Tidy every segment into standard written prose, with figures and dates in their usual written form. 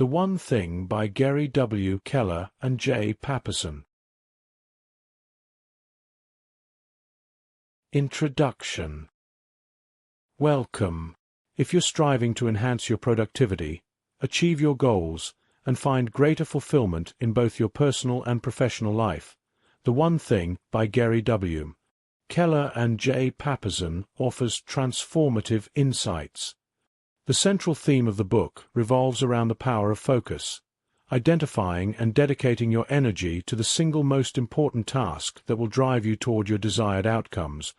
The One Thing by Gary W. Keller and J. Papasan. Introduction. Welcome. If you're striving to enhance your productivity, achieve your goals, and find greater fulfillment in both your personal and professional life, The One Thing by Gary W. Keller and J. Papasan offers transformative insights. The central theme of the book revolves around the power of focus, identifying and dedicating your energy to the single most important task that will drive you toward your desired outcomes.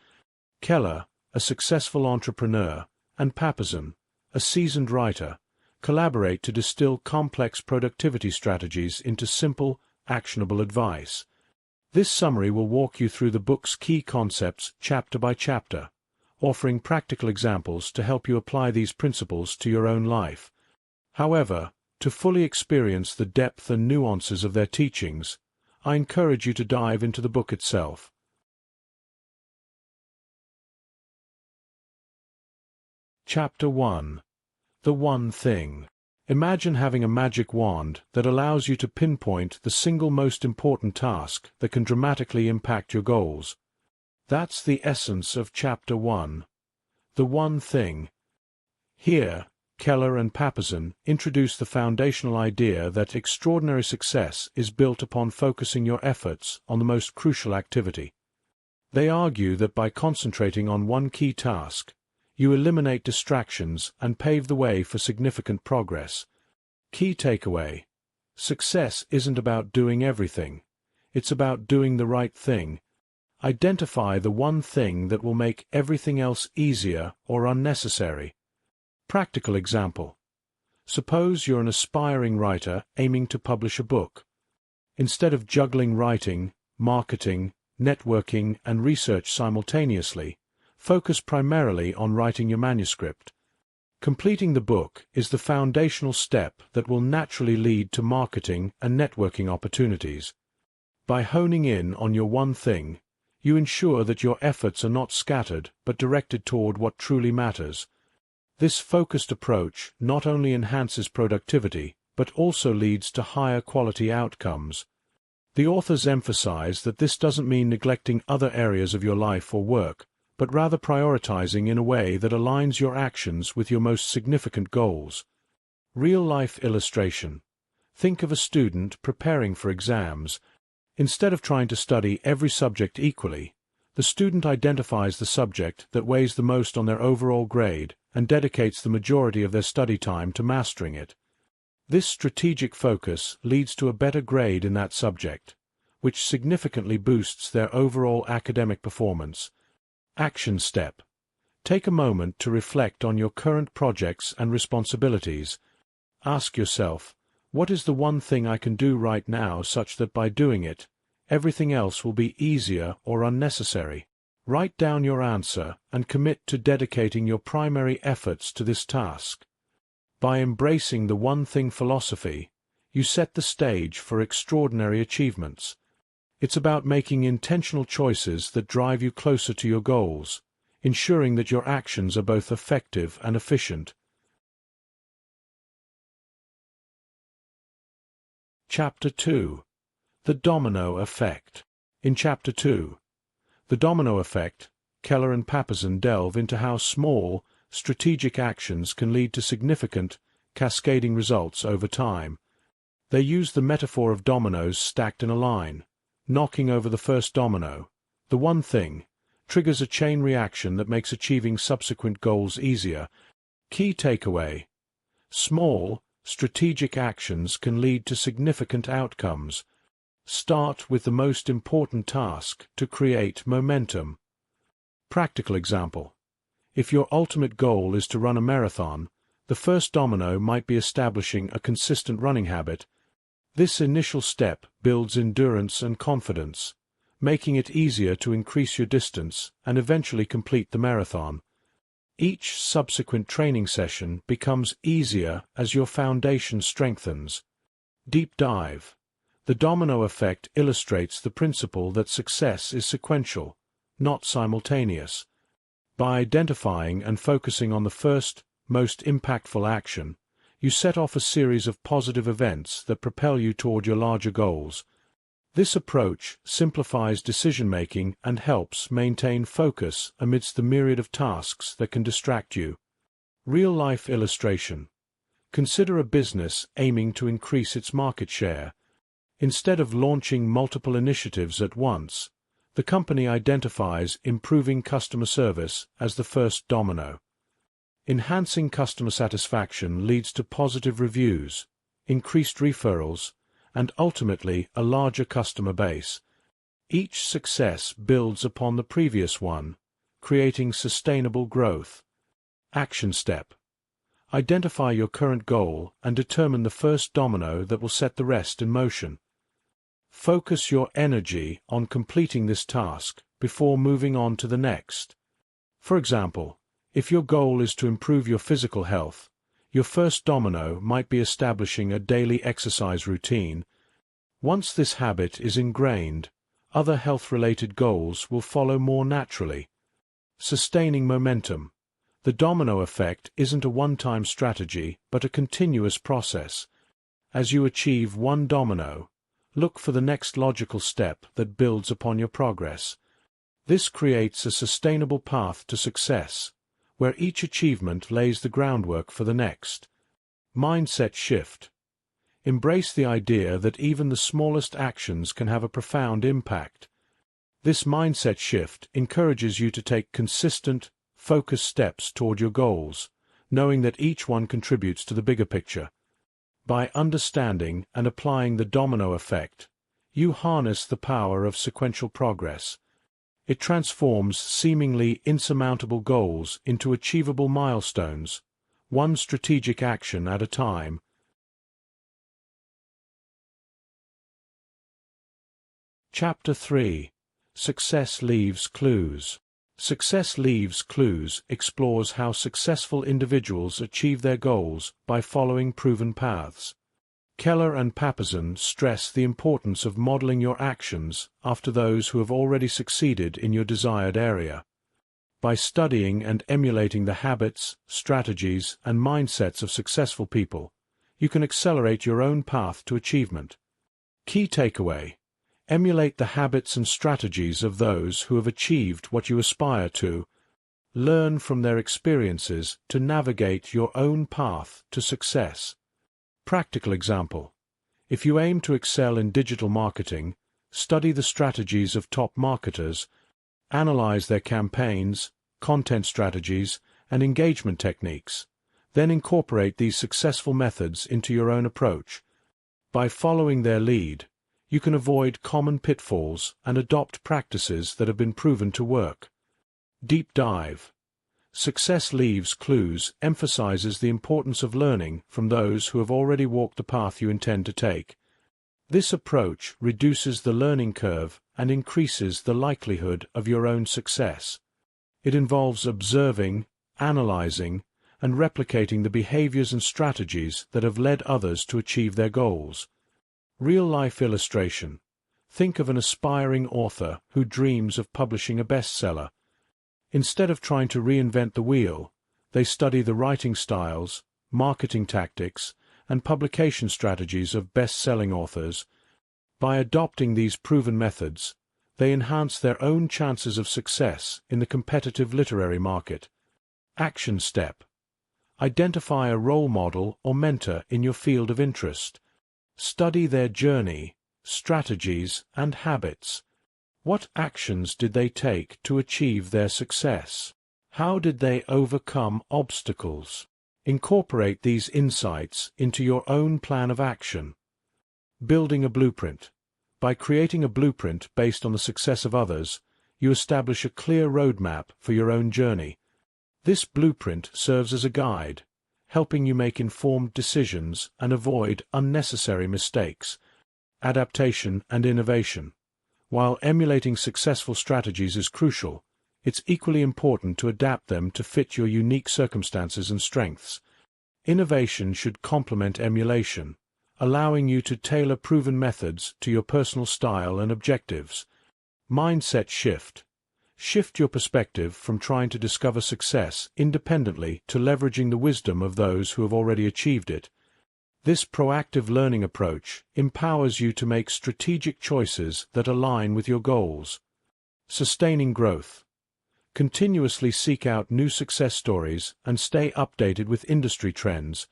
Keller, a successful entrepreneur, and Papasan, a seasoned writer, collaborate to distill complex productivity strategies into simple, actionable advice. This summary will walk you through the book's key concepts chapter by chapter, offering practical examples to help you apply these principles to your own life. However, to fully experience the depth and nuances of their teachings, I encourage you to dive into the book itself. Chapter 1. The One Thing. Imagine having a magic wand that allows you to pinpoint the single most important task that can dramatically impact your goals. That's the essence of Chapter 1. The One Thing. Here, Keller and Papasan introduce the foundational idea that extraordinary success is built upon focusing your efforts on the most crucial activity. They argue that by concentrating on one key task, you eliminate distractions and pave the way for significant progress. Key takeaway: success isn't about doing everything. It's about doing the right thing. Identify the one thing that will make everything else easier or unnecessary. Practical example. Suppose you're an aspiring writer aiming to publish a book. Instead of juggling writing, marketing, networking, and research simultaneously, focus primarily on writing your manuscript. Completing the book is the foundational step that will naturally lead to marketing and networking opportunities. By honing in on your one thing, you ensure that your efforts are not scattered but directed toward what truly matters. This focused approach not only enhances productivity but also leads to higher quality outcomes. The authors emphasize that this doesn't mean neglecting other areas of your life or work, but rather prioritizing in a way that aligns your actions with your most significant goals. Real-life illustration. Think of a student preparing for exams. Instead of trying to study every subject equally, the student identifies the subject that weighs the most on their overall grade and dedicates the majority of their study time to mastering it. This strategic focus leads to a better grade in that subject, which significantly boosts their overall academic performance. Action step. Take a moment to reflect on your current projects and responsibilities. Ask yourself, what is the one thing I can do right now such that by doing it, everything else will be easier or unnecessary? Write down your answer and commit to dedicating your primary efforts to this task. By embracing the one thing philosophy, you set the stage for extraordinary achievements. It's about making intentional choices that drive you closer to your goals, ensuring that your actions are both effective and efficient. Chapter 2. The Domino Effect. In Chapter 2, The Domino Effect, Keller and Papasan delve into how small, strategic actions can lead to significant, cascading results over time. They use the metaphor of dominoes stacked in a line. Knocking over the first domino, the one thing, triggers a chain reaction that makes achieving subsequent goals easier. Key takeaway: small, strategic actions can lead to significant outcomes. Start with the most important task to create momentum. Practical example. If your ultimate goal is to run a marathon, the first domino might be establishing a consistent running habit. This initial step builds endurance and confidence, making it easier to increase your distance and eventually complete the marathon. Each subsequent training session becomes easier as your foundation strengthens. Deep dive. The domino effect illustrates the principle that success is sequential, not simultaneous. By identifying and focusing on the first, most impactful action, You set off a series of positive events that propel you toward your larger goals. This approach simplifies decision-making and helps maintain focus amidst the myriad of tasks that can distract you. Real-life illustration. Consider a business aiming to increase its market share. Instead of launching multiple initiatives at once, the company identifies improving customer service as the first domino. Enhancing customer satisfaction leads to positive reviews, increased referrals, and ultimately a larger customer base. Each success builds upon the previous one, creating sustainable growth. Action step. Identify your current goal and determine the first domino that will set the rest in motion. Focus your energy on completing this task before moving on to the next. For example, if your goal is to improve your physical health, your first domino might be establishing a daily exercise routine. Once this habit is ingrained, other health-related goals will follow more naturally. Sustaining momentum. The domino effect isn't a one-time strategy, but a continuous process. As you achieve one domino, look for the next logical step that builds upon your progress. This creates a sustainable path to success, where each achievement lays the groundwork for the next. Mindset shift. Embrace the idea that even the smallest actions can have a profound impact. This mindset shift encourages you to take consistent, focused steps toward your goals, knowing that each one contributes to the bigger picture. By understanding and applying the domino effect, you harness the power of sequential progress. It transforms seemingly insurmountable goals into achievable milestones, one strategic action at a time. Chapter 3. Success Leaves Clues. Success Leaves Clues explores how successful individuals achieve their goals by following proven paths. Keller and Papasan stress the importance of modeling your actions after those who have already succeeded in your desired area. By studying and emulating the habits, strategies, and mindsets of successful people, you can accelerate your own path to achievement. Key takeaway: emulate the habits and strategies of those who have achieved what you aspire to. Learn from their experiences to navigate your own path to success. Practical example. If you aim to excel in digital marketing, study the strategies of top marketers, analyze their campaigns, content strategies, and engagement techniques. Then incorporate these successful methods into your own approach. By following their lead, you can avoid common pitfalls and adopt practices that have been proven to work. Deep dive. Success Leaves Clues emphasizes the importance of learning from those who have already walked the path you intend to take. This approach reduces the learning curve and increases the likelihood of your own success. It involves observing, analyzing, and replicating the behaviors and strategies that have led others to achieve their goals. Real-life illustration. Think of an aspiring author who dreams of publishing a bestseller. Instead of trying to reinvent the wheel, they study the writing styles, marketing tactics, and publication strategies of best-selling authors. By adopting these proven methods, they enhance their own chances of success in the competitive literary market. Action step. Identify a role model or mentor in your field of interest. Study their journey, strategies, and habits. What actions did they take to achieve their success? How did they overcome obstacles? Incorporate these insights into your own plan of action. Building a blueprint. By creating a blueprint based on the success of others, you establish a clear roadmap for your own journey. This blueprint serves as a guide, helping you make informed decisions and avoid unnecessary mistakes. Adaptation and innovation. While emulating successful strategies is crucial, it's equally important to adapt them to fit your unique circumstances and strengths. Innovation should complement emulation, allowing you to tailor proven methods to your personal style and objectives. Mindset shift. Shift your perspective from trying to discover success independently to leveraging the wisdom of those who have already achieved it. This proactive learning approach empowers you to make strategic choices that align with your goals. Sustaining growth. Continuously seek out new success stories and stay updated with industry trends.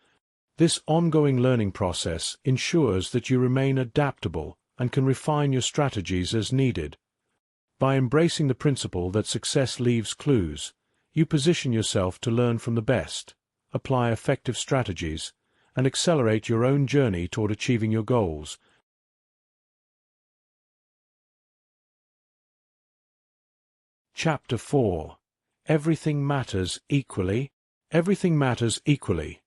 This ongoing learning process ensures that you remain adaptable and can refine your strategies as needed. By embracing the principle that success leaves clues, you position yourself to learn from the best, apply effective strategies, and accelerate your own journey toward achieving your goals. Chapter 4. Everything Matters Equally. Everything matters equally.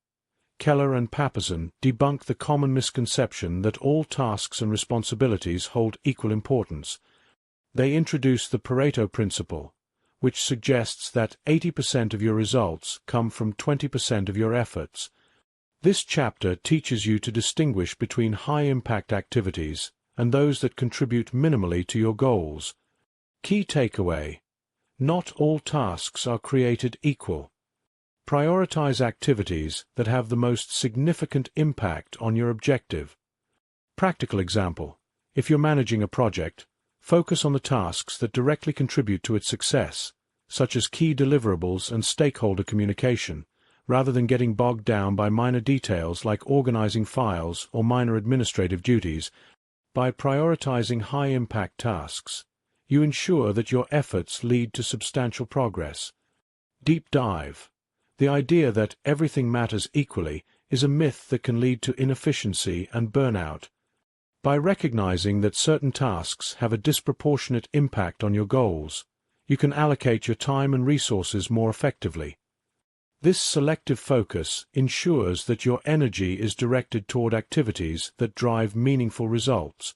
Keller and Papasan debunk the common misconception that all tasks and responsibilities hold equal importance. They introduce the Pareto principle, which suggests that 80% of your results come from 20% of your efforts. This chapter teaches you to distinguish between high-impact activities and those that contribute minimally to your goals. Key takeaway: not all tasks are created equal. Prioritize activities that have the most significant impact on your objective. Practical example: if you're managing a project, focus on the tasks that directly contribute to its success, such as key deliverables and stakeholder communication, rather than getting bogged down by minor details like organizing files or minor administrative duties. By prioritizing high-impact tasks, you ensure that your efforts lead to substantial progress. Deep dive. The idea that everything matters equally is a myth that can lead to inefficiency and burnout. By recognizing that certain tasks have a disproportionate impact on your goals, you can allocate your time and resources more effectively. This selective focus ensures that your energy is directed toward activities that drive meaningful results.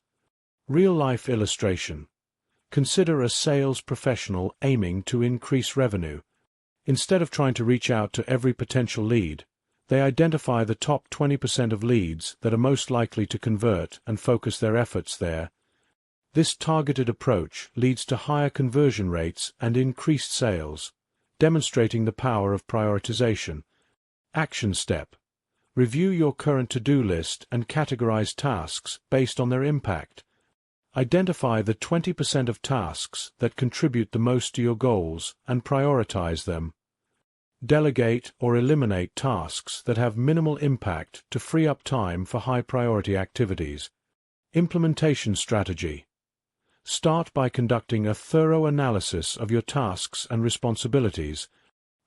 Real-life illustration. Consider a sales professional aiming to increase revenue. Instead of trying to reach out to every potential lead, they identify the top 20% of leads that are most likely to convert and focus their efforts there. This targeted approach leads to higher conversion rates and increased sales, demonstrating the power of prioritization. Action step. Review your current to-do list and categorize tasks based on their impact. Identify the 20% of tasks that contribute the most to your goals and prioritize them. Delegate or eliminate tasks that have minimal impact to free up time for high-priority activities. Implementation strategy. Start by conducting a thorough analysis of your tasks and responsibilities.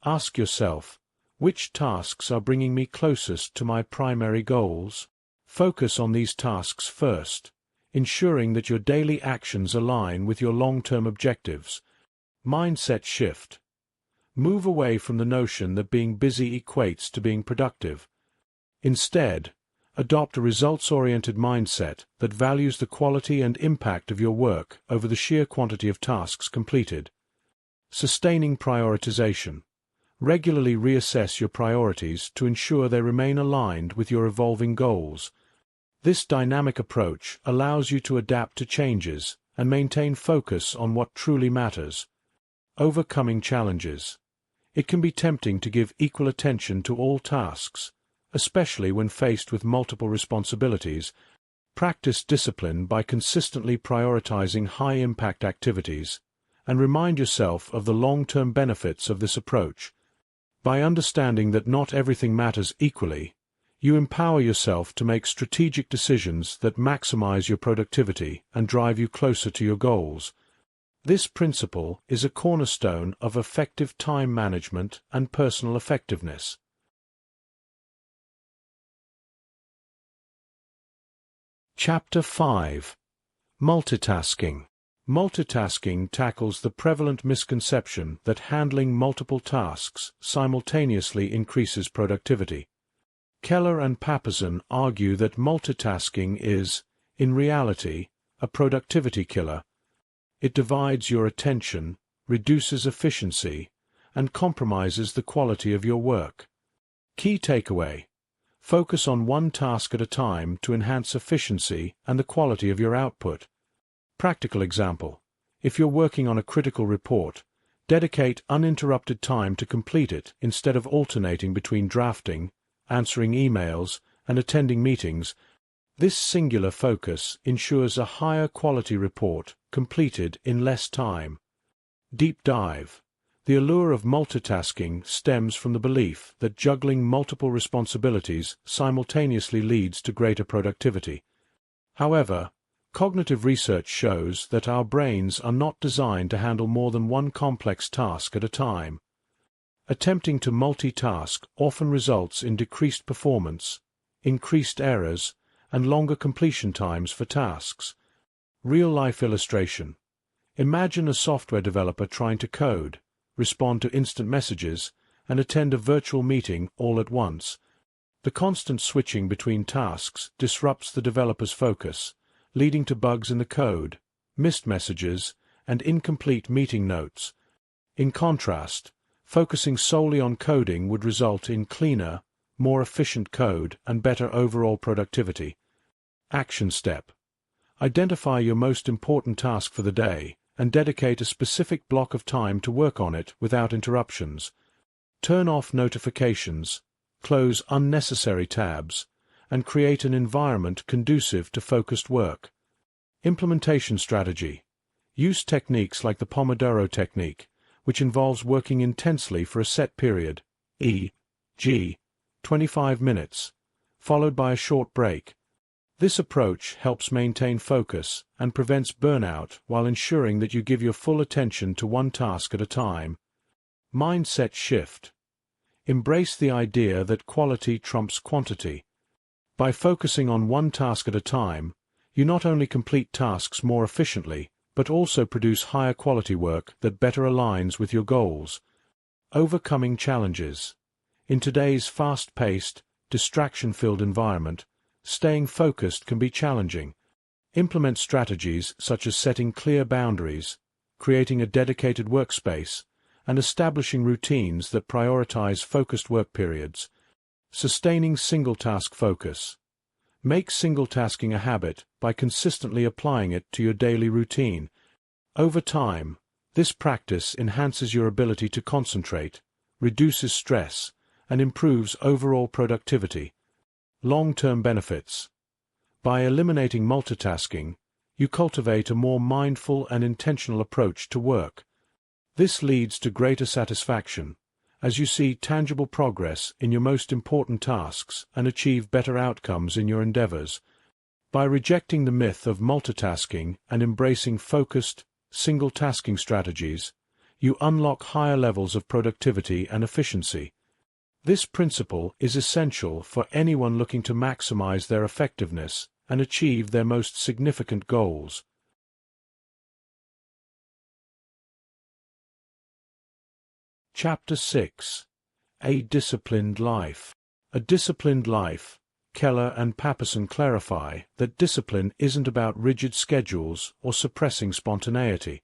Ask yourself, which tasks are bringing me closest to my primary goals? Focus on these tasks first, ensuring that your daily actions align with your long-term objectives. Mindset shift. Move away from the notion that being busy equates to being productive. Instead, adopt a results-oriented mindset that values the quality and impact of your work over the sheer quantity of tasks completed. Sustaining prioritization. Regularly reassess your priorities to ensure they remain aligned with your evolving goals. This dynamic approach allows you to adapt to changes and maintain focus on what truly matters. Overcoming challenges. It can be tempting to give equal attention to all tasks, especially when faced with multiple responsibilities. Practice discipline by consistently prioritizing high-impact activities, and remind yourself of the long-term benefits of this approach. By understanding that not everything matters equally, you empower yourself to make strategic decisions that maximize your productivity and drive you closer to your goals. This principle is a cornerstone of effective time management and personal effectiveness. Chapter 5. Multitasking. Multitasking tackles the prevalent misconception that handling multiple tasks simultaneously increases productivity. Keller and Papasan argue that multitasking is, in reality, a productivity killer. It divides your attention, reduces efficiency, and compromises the quality of your work. Key takeaway: focus on one task at a time to enhance efficiency and the quality of your output. Practical example: if you're working on a critical report, Dedicate uninterrupted time to complete it instead of alternating between drafting, answering emails, and attending meetings. This singular focus ensures a higher quality report completed in less time. Deep dive. The allure of multitasking stems from the belief that juggling multiple responsibilities simultaneously leads to greater productivity. However, cognitive research shows that our brains are not designed to handle more than one complex task at a time. Attempting to multitask often results in decreased performance, increased errors, and longer completion times for tasks. Real-life illustration. Imagine a software developer trying to code, respond to instant messages, and attend a virtual meeting all at once. The constant switching between tasks disrupts the developer's focus, leading to bugs in the code, missed messages, and incomplete meeting notes. In contrast, focusing solely on coding would result in cleaner, more efficient code and better overall productivity. Action step. Identify your most important task for the day and dedicate a specific block of time to work on it without interruptions. Turn off notifications, close unnecessary tabs, and create an environment conducive to focused work. Implementation strategy. Use techniques like the Pomodoro technique, which involves working intensely for a set period, e.g., 25 minutes, followed by a short break. This approach helps maintain focus and prevents burnout while ensuring that you give your full attention to one task at a time. Mindset shift. Embrace the idea that quality trumps quantity. By focusing on one task at a time, you not only complete tasks more efficiently, but also produce higher quality work that better aligns with your goals. Overcoming challenges. In today's fast-paced, distraction-filled environment, staying focused can be challenging. Implement strategies such as setting clear boundaries, creating a dedicated workspace, and establishing routines that prioritize focused work periods. Sustaining single-task focus. Make single-tasking a habit by consistently applying it to your daily routine. Over time, this practice enhances your ability to concentrate, reduces stress, and improves overall productivity. Long-term benefits. By eliminating multitasking, you cultivate a more mindful and intentional approach to work. This leads to greater satisfaction, as you see tangible progress in your most important tasks and achieve better outcomes in your endeavors. By rejecting the myth of multitasking and embracing focused, single-tasking strategies, you unlock higher levels of productivity and efficiency. This principle is essential for anyone looking to maximize their effectiveness and achieve their most significant goals. Chapter 6. A Disciplined Life. A disciplined life. Keller and Papasan clarify that discipline isn't about rigid schedules or suppressing spontaneity.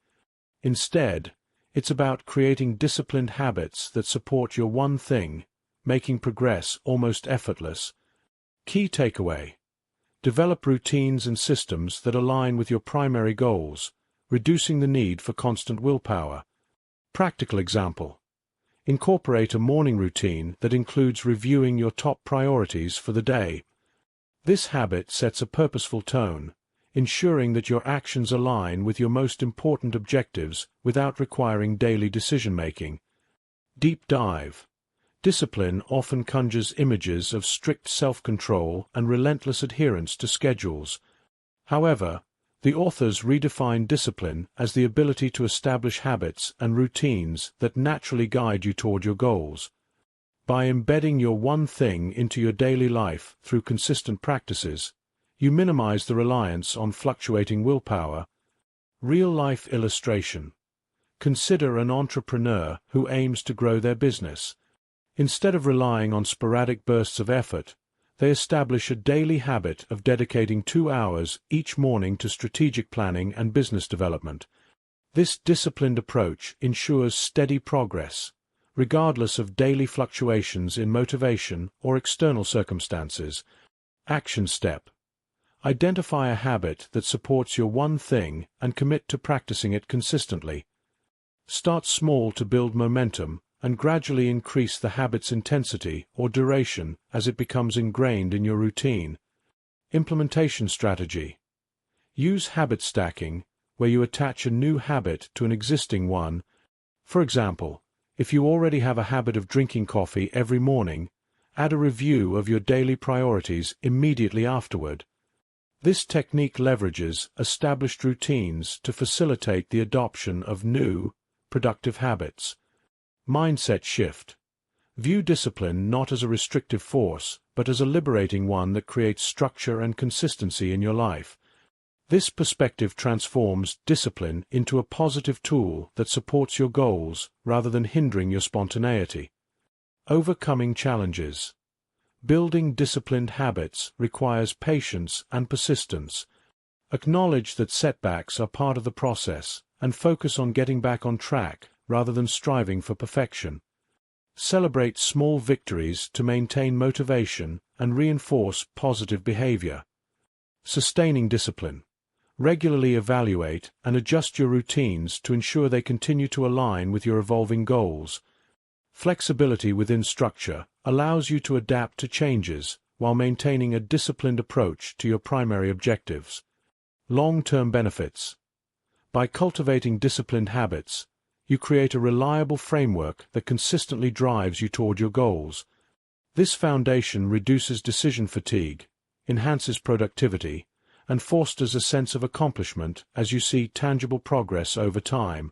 Instead, it's about creating disciplined habits that support your one thing, making progress almost effortless. Key takeaway. Develop routines and systems that align with your primary goals, reducing the need for constant willpower. Practical example. Incorporate a morning routine that includes reviewing your top priorities for the day. This habit sets a purposeful tone, ensuring that your actions align with your most important objectives without requiring daily decision-making. Deep dive. Discipline often conjures images of strict self-control and relentless adherence to schedules. However, the authors redefine discipline as the ability to establish habits and routines that naturally guide you toward your goals. By embedding your one thing into your daily life through consistent practices, you minimize the reliance on fluctuating willpower. Real-life illustration. Consider an entrepreneur who aims to grow their business. Instead of relying on sporadic bursts of effort, they establish a daily habit of dedicating 2 hours each morning to strategic planning and business development. This disciplined approach ensures steady progress, regardless of daily fluctuations in motivation or external circumstances. Action step. Identify a habit that supports your one thing and commit to practicing it consistently. Start small to build momentum, and gradually increase the habit's intensity or duration as it becomes ingrained in your routine. Implementation strategy. Use habit stacking, where you attach a new habit to an existing one. For example, if you already have a habit of drinking coffee every morning, add a review of your daily priorities immediately afterward. This technique leverages established routines to facilitate the adoption of new, productive habits. Mindset shift. View discipline not as a restrictive force, but as a liberating one that creates structure and consistency in your life. This perspective transforms discipline into a positive tool that supports your goals rather than hindering your spontaneity. Overcoming challenges. Building disciplined habits requires patience and persistence. Acknowledge that setbacks are part of the process and focus on getting back on track rather than striving for perfection. Celebrate small victories to maintain motivation and reinforce positive behavior. Sustaining discipline. Regularly evaluate and adjust your routines to ensure they continue to align with your evolving goals. Flexibility within structure allows you to adapt to changes while maintaining a disciplined approach to your primary objectives. Long-term benefits. By cultivating disciplined habits, you create a reliable framework that consistently drives you toward your goals. This foundation reduces decision fatigue, enhances productivity, and fosters a sense of accomplishment as you see tangible progress over time.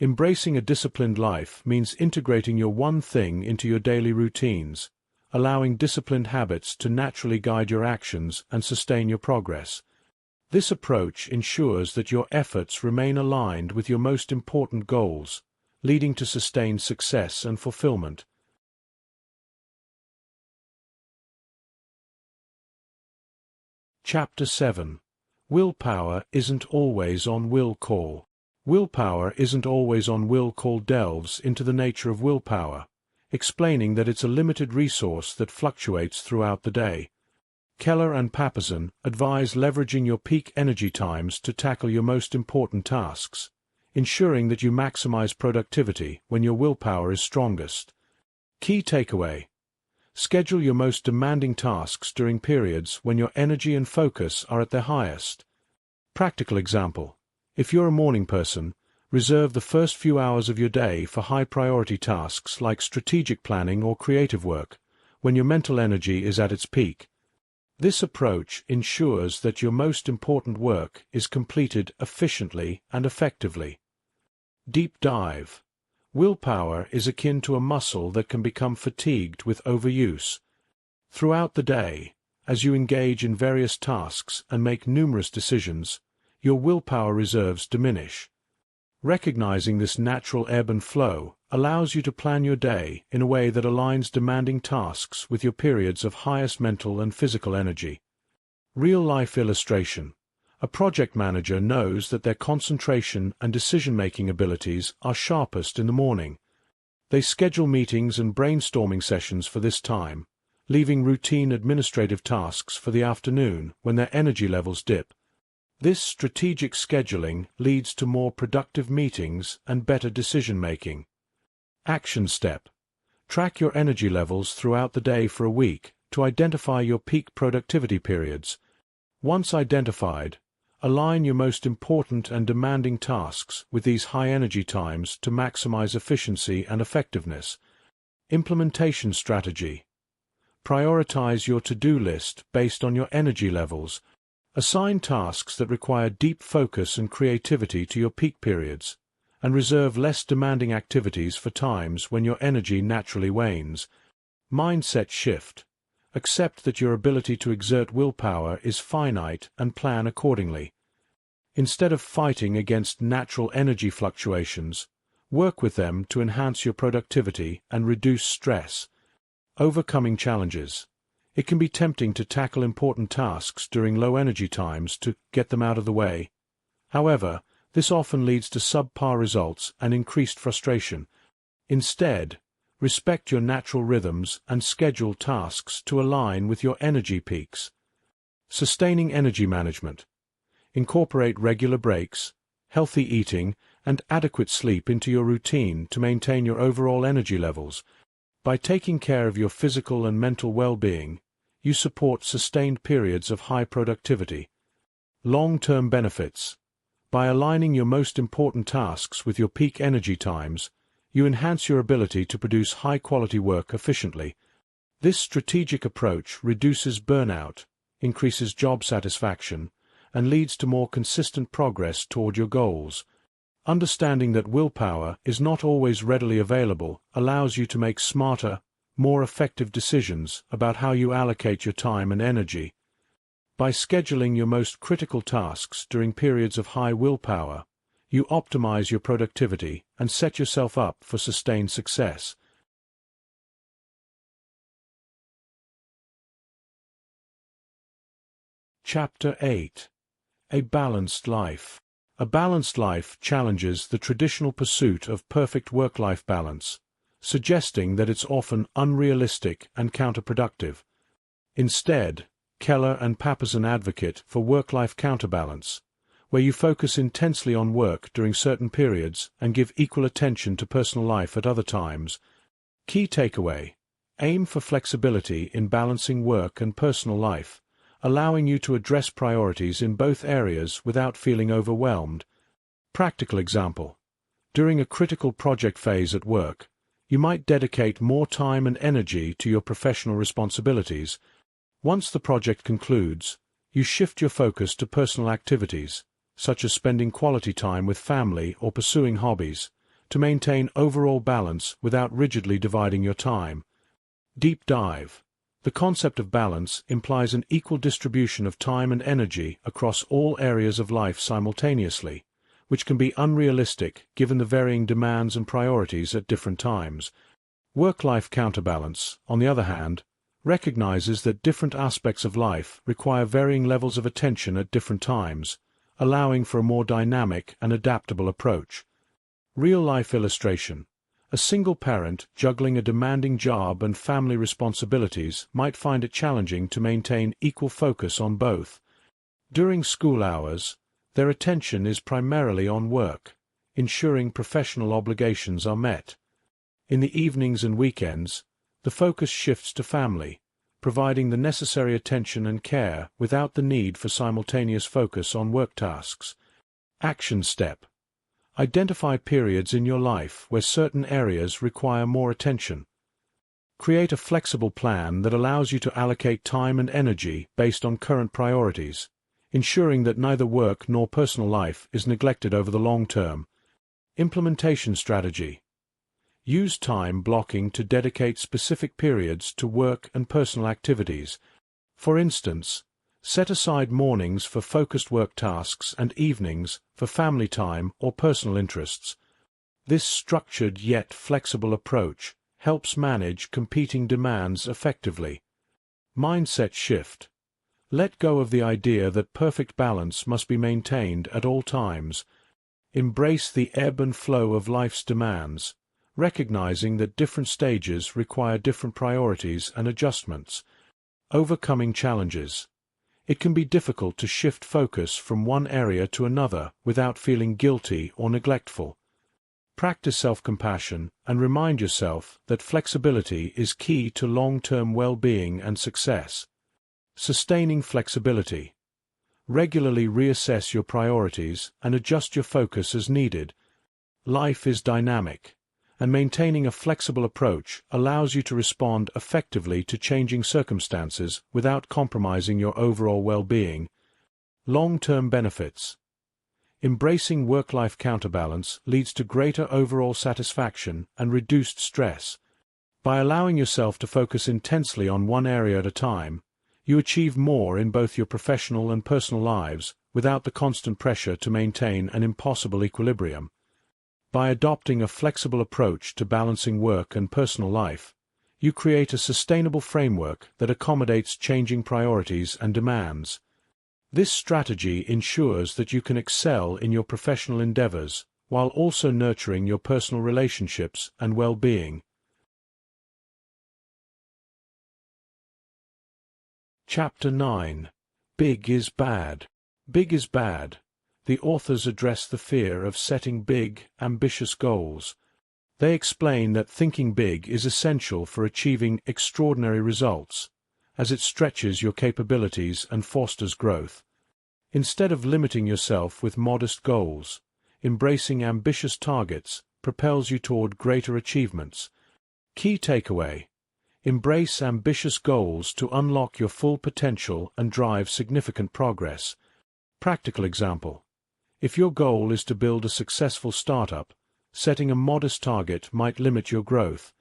Embracing a disciplined life means integrating your one thing into your daily routines, allowing disciplined habits to naturally guide your actions and sustain your progress. This approach ensures that your efforts remain aligned with your most important goals, leading to sustained success and fulfillment. Chapter 7. Willpower isn't always on will call. Willpower isn't always on will call delves into the nature of willpower, explaining that it's a limited resource that fluctuates throughout the day. Keller and Papasan advise leveraging your peak energy times to tackle your most important tasks, ensuring that you maximize productivity when your willpower is strongest. Key takeaway. Schedule your most demanding tasks during periods when your energy and focus are at their highest. Practical example. If you're a morning person, reserve the first few hours of your day for high-priority tasks like strategic planning or creative work, when your mental energy is at its peak. This approach ensures that your most important work is completed efficiently and effectively. Deep dive. Willpower is akin to a muscle that can become fatigued with overuse. Throughout the day, as you engage in various tasks and make numerous decisions, your willpower reserves diminish. Recognizing this natural ebb and flow allows you to plan your day in a way that aligns demanding tasks with your periods of highest mental and physical energy. Real-life illustration. A project manager knows that their concentration and decision-making abilities are sharpest in the morning. They schedule meetings and brainstorming sessions for this time, leaving routine administrative tasks for the afternoon when their energy levels dip. This strategic scheduling leads to more productive meetings and better decision-making. Action step. Track your energy levels throughout the day for a week to identify your peak productivity periods. Once identified, align your most important and demanding tasks with these high-energy times to maximize efficiency and effectiveness. Implementation strategy. Prioritize your to-do list based on your energy levels. Assign tasks that require deep focus and creativity to your peak periods, and reserve less demanding activities for times when your energy naturally wanes. Mindset shift. Accept that your ability to exert willpower is finite and plan accordingly. Instead of fighting against natural energy fluctuations, work with them to enhance your productivity and reduce stress. Overcoming challenges. It can be tempting to tackle important tasks during low energy times to get them out of the way. However, this often leads to subpar results and increased frustration. Instead, respect your natural rhythms and schedule tasks to align with your energy peaks. Sustaining energy management. Incorporate regular breaks, healthy eating, and adequate sleep into your routine to maintain your overall energy levels. By taking care of your physical and mental well-being, you support sustained periods of high productivity. Long-term benefits. By aligning your most important tasks with your peak energy times, you enhance your ability to produce high-quality work efficiently. This strategic approach reduces burnout, increases job satisfaction, and leads to more consistent progress toward your goals. Understanding that willpower is not always readily available allows you to make smarter, more effective decisions about how you allocate your time and energy. By scheduling your most critical tasks during periods of high willpower, you optimize your productivity and set yourself up for sustained success. Chapter 8. A Balanced Life. A balanced life challenges the traditional pursuit of perfect work-life balance, suggesting that it's often unrealistic and counterproductive. Instead, Keller and Papasan advocate for work-life counterbalance, where you focus intensely on work during certain periods and give equal attention to personal life at other times. Key takeaway: aim for flexibility in balancing work and personal life, allowing you to address priorities in both areas without feeling overwhelmed. Practical example: during a critical project phase at work, you might dedicate more time and energy to your professional responsibilities. Once the project concludes, you shift your focus to personal activities, such as spending quality time with family or pursuing hobbies, to maintain overall balance without rigidly dividing your time. Deep dive. The concept of balance implies an equal distribution of time and energy across all areas of life simultaneously, which can be unrealistic given the varying demands and priorities at different times. Work-life counterbalance, on the other hand, recognizes that different aspects of life require varying levels of attention at different times, allowing for a more dynamic and adaptable approach. Real-life illustration. A single parent juggling a demanding job and family responsibilities might find it challenging to maintain equal focus on both. During school hours, their attention is primarily on work, ensuring professional obligations are met. In the evenings and weekends, the focus shifts to family, providing the necessary attention and care without the need for simultaneous focus on work tasks. Action step. Identify periods in your life where certain areas require more attention. Create a flexible plan that allows you to allocate time and energy based on current priorities, ensuring that neither work nor personal life is neglected over the long term. Implementation strategy. Use time blocking to dedicate specific periods to work and personal activities. For instance, set aside mornings for focused work tasks and evenings for family time or personal interests. This structured yet flexible approach helps manage competing demands effectively. Mindset shift. Let go of the idea that perfect balance must be maintained at all times. Embrace the ebb and flow of life's demands, recognizing that different stages require different priorities and adjustments. Overcoming challenges. It can be difficult to shift focus from one area to another without feeling guilty or neglectful. Practice self-compassion and remind yourself that flexibility is key to long-term well-being and success. Sustaining flexibility. Regularly reassess your priorities and adjust your focus as needed. Life is dynamic, and maintaining a flexible approach allows you to respond effectively to changing circumstances without compromising your overall well-being. Long-term benefits. Embracing work-life counterbalance leads to greater overall satisfaction and reduced stress. By allowing yourself to focus intensely on one area at a time, you achieve more in both your professional and personal lives without the constant pressure to maintain an impossible equilibrium. By adopting a flexible approach to balancing work and personal life, you create a sustainable framework that accommodates changing priorities and demands. This strategy ensures that you can excel in your professional endeavors while also nurturing your personal relationships and well-being. Chapter 9. Big is Bad. Big is bad. the authors address the fear of setting big, ambitious goals. They explain that thinking big is essential for achieving extraordinary results, as it stretches your capabilities and fosters growth. Instead of limiting yourself with modest goals, embracing ambitious targets propels you toward greater achievements. Key takeaway: embrace ambitious goals to unlock your full potential and drive significant progress. Practical example: if your goal is to build a successful startup, setting a modest target might limit your growth.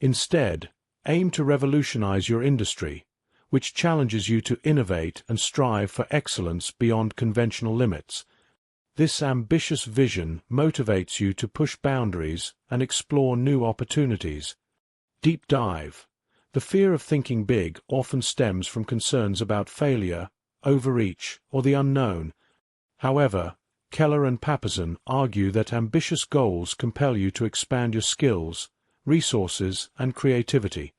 Instead, aim to revolutionize your industry, which challenges you to innovate and strive for excellence beyond conventional limits. This ambitious vision motivates you to push boundaries and explore new opportunities. Deep dive: the fear of thinking big often stems from concerns about failure, overreach, or the unknown. However, Keller and Papasan argue that ambitious goals compel you to expand your skills, resources, and creativity.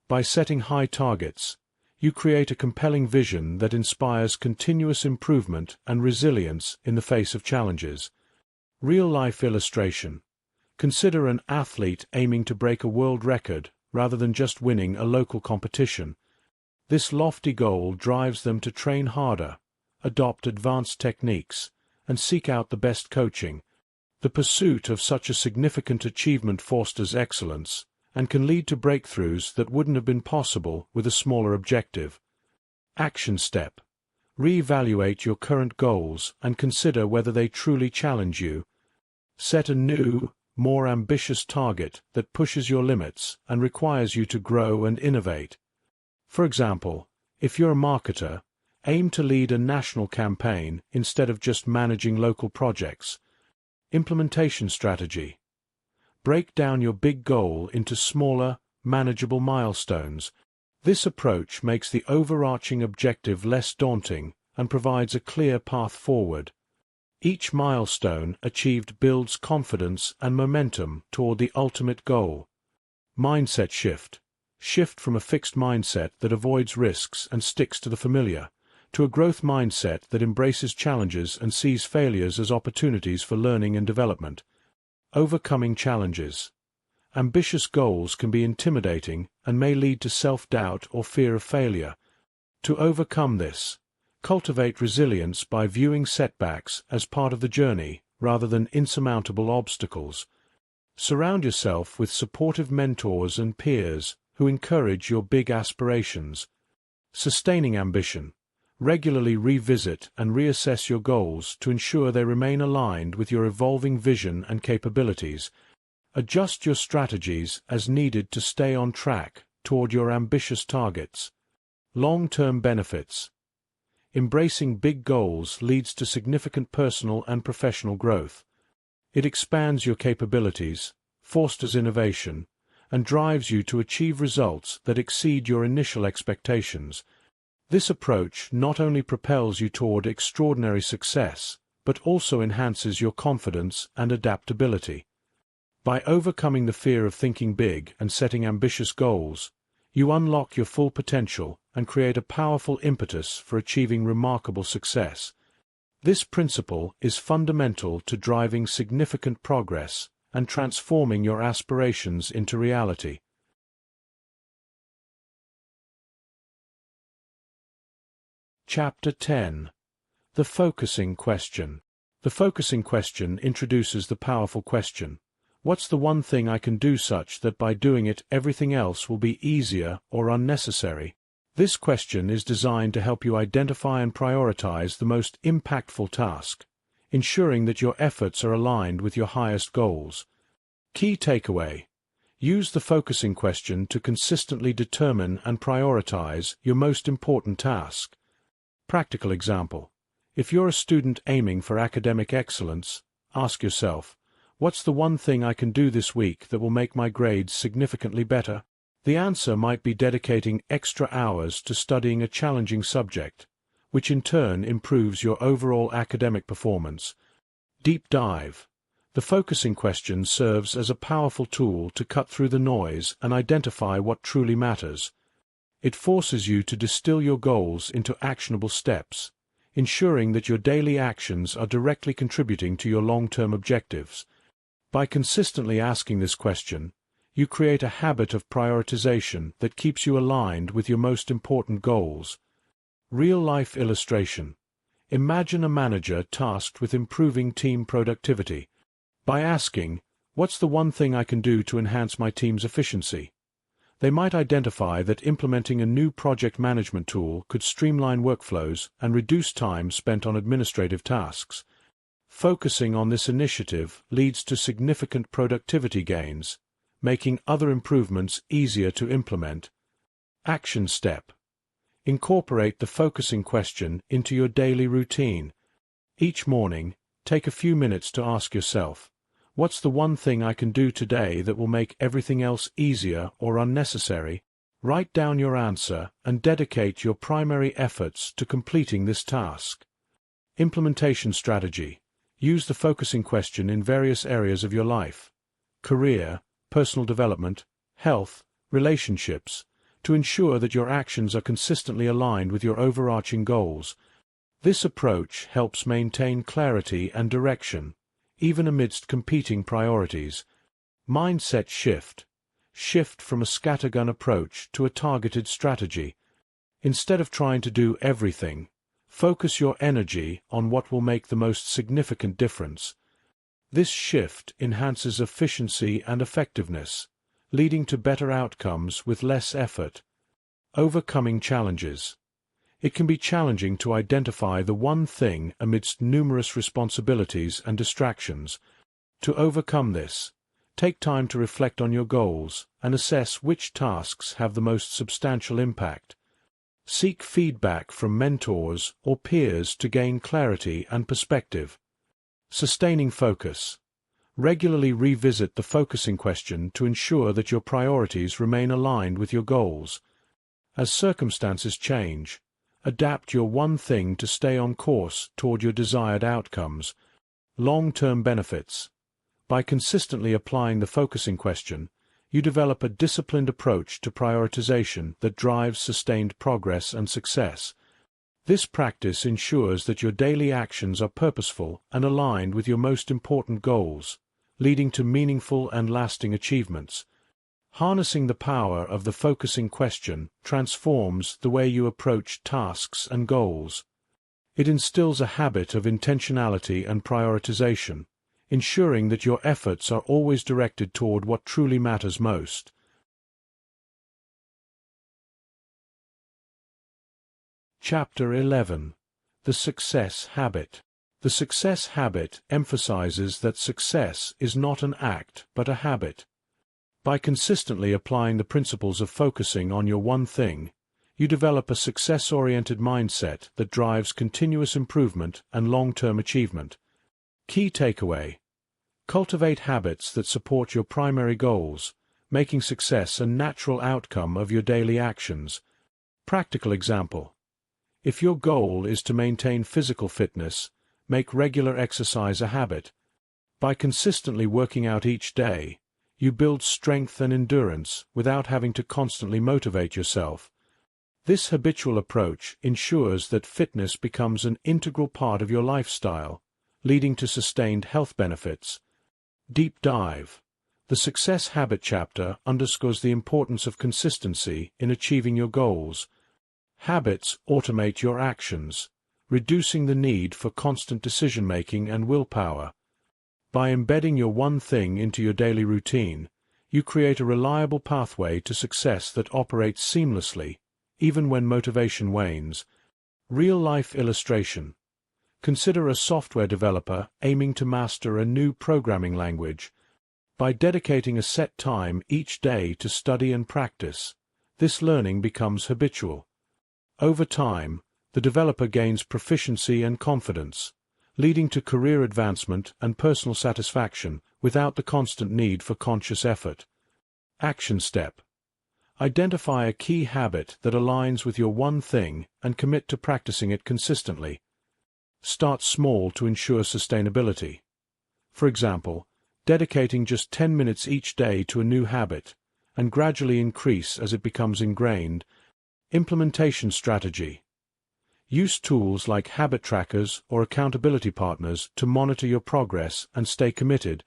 By setting high targets, you create a compelling vision that inspires continuous improvement and resilience in the face of challenges. Real-life illustration: consider an athlete aiming to break a world record rather than just winning a local competition. This lofty goal drives them to train harder, adopt advanced techniques, and seek out the best coaching. The pursuit of such a significant achievement fosters excellence and can lead to breakthroughs that wouldn't have been possible with a smaller objective. Action step: reevaluate your current goals and consider whether they truly challenge you. Set a new, more ambitious target that pushes your limits and requires you to grow and innovate. For example, if you're a marketer, aim to lead a national campaign instead of just managing local projects. Implementation strategy: break down your big goal into smaller, manageable milestones. This approach makes the overarching objective less daunting and provides a clear path forward. Each milestone achieved builds confidence and momentum toward the ultimate goal. Mindset shift: shift from a fixed mindset that avoids risks and sticks to the familiar, to a growth mindset that embraces challenges and sees failures as opportunities for learning and development. Overcoming challenges: ambitious goals can be intimidating and may lead to self-doubt or fear of failure. To overcome this, cultivate resilience by viewing setbacks as part of the journey rather than insurmountable obstacles. Surround yourself with supportive mentors and peers who encourage your big aspirations. Sustaining ambition: regularly revisit and reassess your goals to ensure they remain aligned with your evolving vision and capabilities. Adjust your strategies as needed to stay on track toward your ambitious targets. Long-term benefits: embracing big goals leads to significant personal and professional growth. It expands your capabilities, fosters innovation, and drives you to achieve results that exceed your initial expectations. This approach not only propels you toward extraordinary success, but also enhances your confidence and adaptability. By overcoming the fear of thinking big and setting ambitious goals, you unlock your full potential and create a powerful impetus for achieving remarkable success. This principle is fundamental to driving significant progress and transforming your aspirations into reality. Chapter 10. The Focusing Question. The focusing question introduces the powerful question: what's the one thing I can do such that by doing it everything else will be easier or unnecessary? This question is designed to help you identify and prioritize the most impactful task, ensuring that your efforts are aligned with your highest goals. Key takeaway: use the focusing question to consistently determine and prioritize your most important task. Practical example: if you're a student aiming for academic excellence, ask yourself, what's the one thing I can do this week that will make my grades significantly better? The answer might be dedicating extra hours to studying a challenging subject, which in turn improves your overall academic performance. Deep dive: the focusing question serves as a powerful tool to cut through the noise and identify what truly matters. It forces you to distill your goals into actionable steps, ensuring that your daily actions are directly contributing to your long-term objectives. By consistently asking this question, you create a habit of prioritization that keeps you aligned with your most important goals. Real-life illustration. Imagine a manager tasked with improving team productivity. By asking, "What's the one thing I can do to enhance my team's efficiency?" they might identify that implementing a new project management tool could streamline workflows and reduce time spent on administrative tasks. Focusing on this initiative leads to significant productivity gains, making other improvements easier to implement. Action step. Incorporate the focusing question into your daily routine. Each morning, take a few minutes to ask yourself, "What's the one thing I can do today that will make everything else easier or unnecessary?" Write down your answer and dedicate your primary efforts to completing this task. Implementation strategy. Use the focusing question in various areas of your life: career, personal development, health, relationships, to ensure that your actions are consistently aligned with your overarching goals. This approach helps maintain clarity and direction, even amidst competing priorities. Mindset shift. Shift from a scattergun approach to a targeted strategy. Instead of trying to do everything, focus your energy on what will make the most significant difference. This shift enhances efficiency and effectiveness, leading to better outcomes with less effort. Overcoming challenges. It can be challenging to identify the one thing amidst numerous responsibilities and distractions. To overcome this, take time to reflect on your goals and assess which tasks have the most substantial impact. Seek feedback from mentors or peers to gain clarity and perspective. Sustaining focus. Regularly revisit the focusing question to ensure that your priorities remain aligned with your goals. As circumstances change, adapt your one thing to stay on course toward your desired outcomes. Long-term benefits. By consistently applying the focusing question, you develop a disciplined approach to prioritization that drives sustained progress and success. This practice ensures that your daily actions are purposeful and aligned with your most important goals, leading to meaningful and lasting achievements. Harnessing the power of the focusing question transforms the way you approach tasks and goals. It instills a habit of intentionality and prioritization, ensuring that your efforts are always directed toward what truly matters most. Chapter 11. The Success Habit. The success habit emphasizes that success is not an act but a habit. By consistently applying the principles of focusing on your one thing, you develop a success-oriented mindset that drives continuous improvement and long-term achievement. Key takeaway: cultivate habits that support your primary goals, making success a natural outcome of your daily actions. Practical example: if your goal is to maintain physical fitness, make regular exercise a habit. By consistently working out each day, you build strength and endurance without having to constantly motivate yourself. This habitual approach ensures that fitness becomes an integral part of your lifestyle, leading to sustained health benefits. Deep dive. The Success Habit chapter underscores the importance of consistency in achieving your goals. Habits automate your actions, reducing the need for constant decision-making and willpower. By embedding your one thing into your daily routine, you create a reliable pathway to success that operates seamlessly, even when motivation wanes. Real-life illustration. Consider a software developer aiming to master a new programming language. By dedicating a set time each day to study and practice, this learning becomes habitual. Over time, the developer gains proficiency and confidence, leading to career advancement and personal satisfaction without the constant need for conscious effort. Action step. Identify a key habit that aligns with your one thing and commit to practicing it consistently. Start small to ensure sustainability. For example, dedicating just 10 minutes each day to a new habit, and gradually increase as it becomes ingrained. Implementation strategy. Use tools like habit trackers or accountability partners to monitor your progress and stay committed.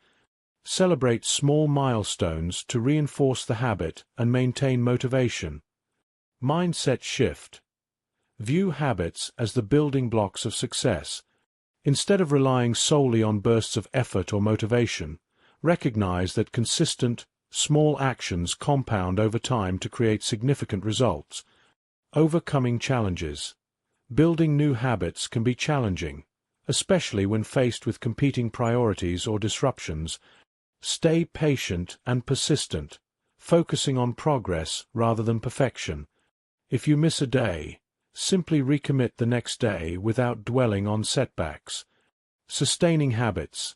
Celebrate small milestones to reinforce the habit and maintain motivation. Mindset shift. View habits as the building blocks of success. Instead of relying solely on bursts of effort or motivation, recognize that consistent, small actions compound over time to create significant results. Overcoming challenges. Building new habits can be challenging, especially when faced with competing priorities or disruptions. Stay patient and persistent, focusing on progress rather than perfection. If you miss a day, simply recommit the next day without dwelling on setbacks. Sustaining habits.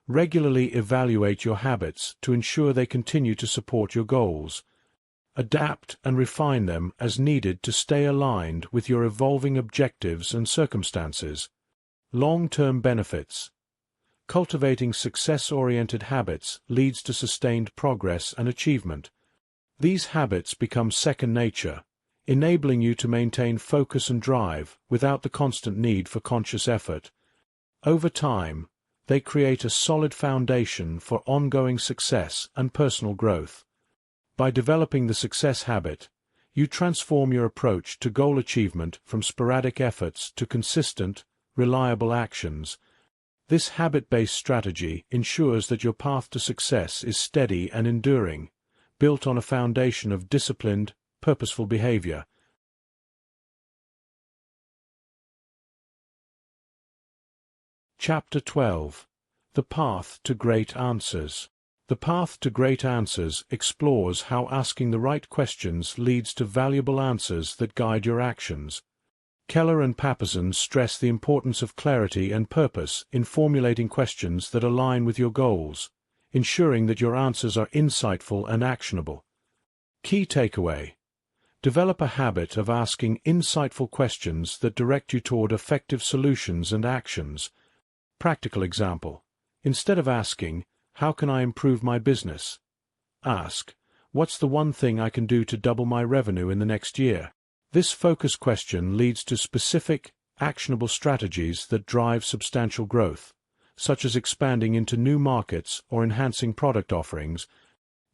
Regularly evaluate your habits to ensure they continue to support your goals. Adapt and refine them as needed to stay aligned with your evolving objectives and circumstances. Long-term benefits. Cultivating success-oriented habits leads to sustained progress and achievement. These habits become second nature, enabling you to maintain focus and drive without the constant need for conscious effort. Over time, they create a solid foundation for ongoing success and personal growth. By developing the success habit, you transform your approach to goal achievement from sporadic efforts to consistent, reliable actions. This habit-based strategy ensures that your path to success is steady and enduring, built on a foundation of disciplined, purposeful behavior. Chapter 12. The Path to Great Answers. The Path to Great Answers explores how asking the right questions leads to valuable answers that guide your actions. Keller and Papasan stress the importance of clarity and purpose in formulating questions that align with your goals, ensuring that your answers are insightful and actionable. Key takeaway: develop a habit of asking insightful questions that direct you toward effective solutions and actions. Practical example: instead of asking, "How can I improve my business?" ask, "What's the one thing I can do to double my revenue in the next year?" This focus question leads to specific, actionable strategies that drive substantial growth, such as expanding into new markets or enhancing product offerings.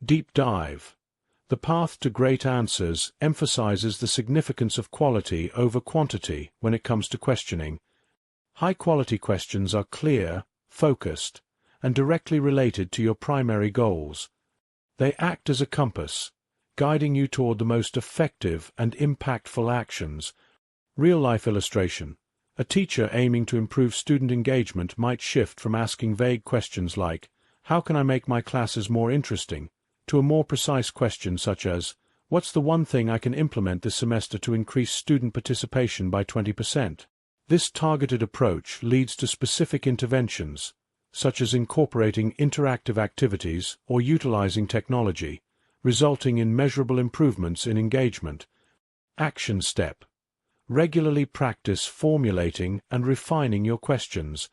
Deep dive. The Path to Great Answers emphasizes the significance of quality over quantity when it comes to questioning. High-quality questions are clear, focused, and directly related to your primary goals. They act as a compass, guiding you toward the most effective and impactful actions. Real-life illustration. A teacher aiming to improve student engagement might shift from asking vague questions like, "How can I make my classes more interesting?" to a more precise question such as, "What's the one thing I can implement this semester to increase student participation by 20%? This targeted approach leads to specific interventions, such as incorporating interactive activities or utilizing technology, resulting in measurable improvements in engagement. Action step. Regularly practice formulating and refining your questions.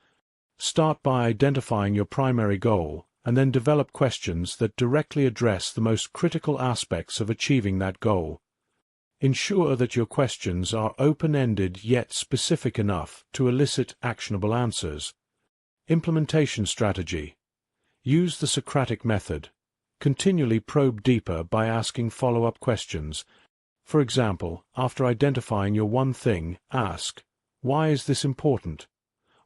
Start by identifying your primary goal, and then develop questions that directly address the most critical aspects of achieving that goal. Ensure that your questions are open-ended yet specific enough to elicit actionable answers. Implementation strategy. Use the Socratic method. Continually probe deeper by asking follow-up questions. For example, after identifying your one thing, ask, "Why is this important?"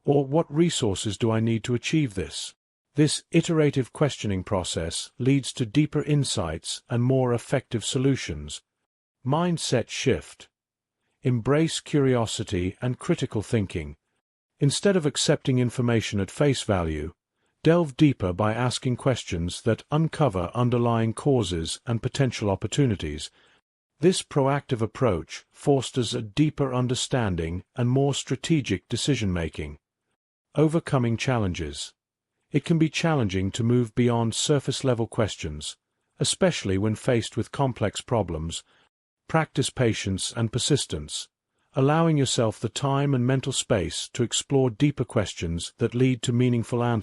Or "What resources do I need to achieve this?" This iterative questioning process leads to deeper insights and more effective solutions. Mindset shift. Embrace curiosity and critical thinking. Instead of accepting information at face value, delve deeper by asking questions that uncover underlying causes and potential opportunities. This proactive approach fosters a deeper understanding and more strategic decision-making. Overcoming challenges. It can be challenging to move beyond surface-level questions, especially when faced with complex problems. Practice patience and persistence, allowing yourself the time and mental space to explore deeper questions that lead to meaningful answers.